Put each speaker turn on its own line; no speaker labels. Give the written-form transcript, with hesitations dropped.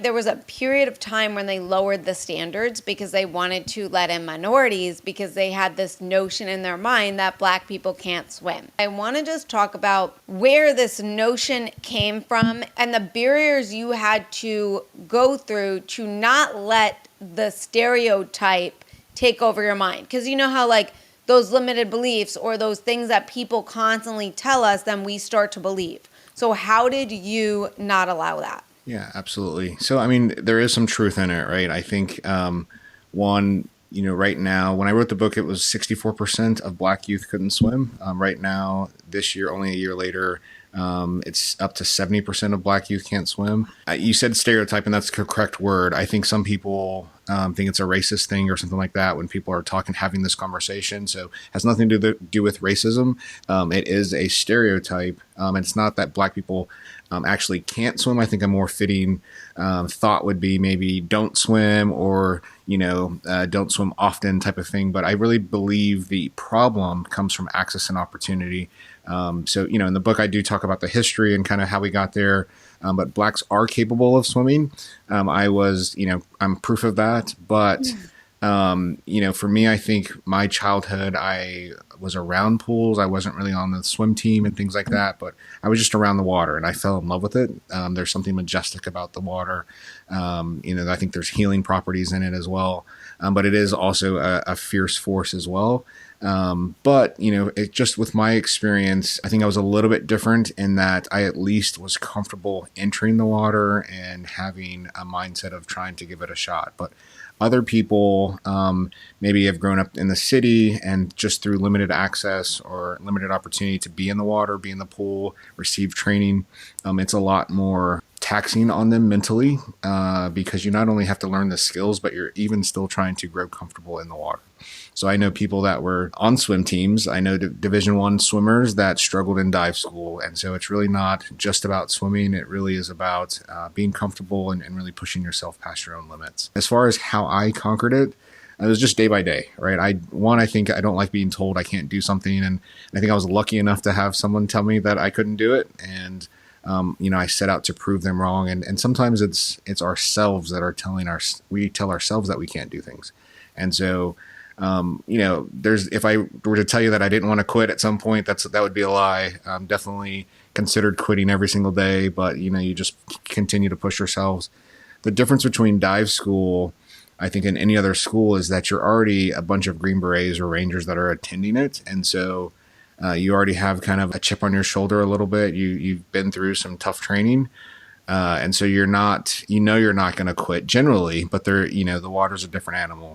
there was a period of time when they lowered the standards because they wanted to let in minorities because they had this notion in their mind that Black people can't swim. I want to just talk about where this notion came from and the barriers you had to go through to not let the stereotype take over your mind. Because you know how like those limited beliefs or those things that people constantly tell us, then we start to believe. So how did you not allow that?
Yeah, absolutely. So, I mean, there is some truth in it, right? I think one, right now, when I wrote the book, it was 64% of Black youth couldn't swim. Right now, this year, only a year later, it's up to 70% of Black youth can't swim. You said stereotype, and that's the correct word. I think some people think it's a racist thing or something like that when people are having this conversation. So it has nothing to do with racism. It is a stereotype. And it's not that Black people actually can't swim. I think a more fitting thought would be maybe don't swim or, don't swim often type of thing. But I really believe the problem comes from access and opportunity. So, in the book, I do talk about the history and kind of how we got there. But Blacks are capable of swimming. I'm proof of that. But, for me, I think my childhood, I was around pools. I wasn't really on the swim team and things like that, but I was just around the water and I fell in love with it. There's something majestic about the water. I think there's healing properties in it as well. But it is also a fierce force as well. But it just with my experience, I think I was a little bit different in that I at least was comfortable entering the water and having a mindset of trying to give it a shot. But other people maybe have grown up in the city and just through limited access or limited opportunity to be in the water, be in the pool, receive training, it's a lot more taxing on them mentally because you not only have to learn the skills, but you're even still trying to grow comfortable in the water. So I know people that were on swim teams. I know Division I swimmers that struggled in dive school. And so it's really not just about swimming. It really is about being comfortable and really pushing yourself past your own limits. As far as how I conquered it, it was just day by day, right? I think I don't like being told I can't do something. And I think I was lucky enough to have someone tell me that I couldn't do it. And I set out to prove them wrong. And sometimes it's ourselves that are we tell ourselves that we can't do things. And so, if I were to tell you that I didn't want to quit at some point, that would be a lie. Definitely considered quitting every single day, but you just continue to push yourselves. The difference between dive school, I think, and any other school is that you're already a bunch of Green Berets or Rangers that are attending it. And so, you already have kind of a chip on your shoulder a little bit. You've been through some tough training. And so you're not going to quit generally, but the water's a different animal.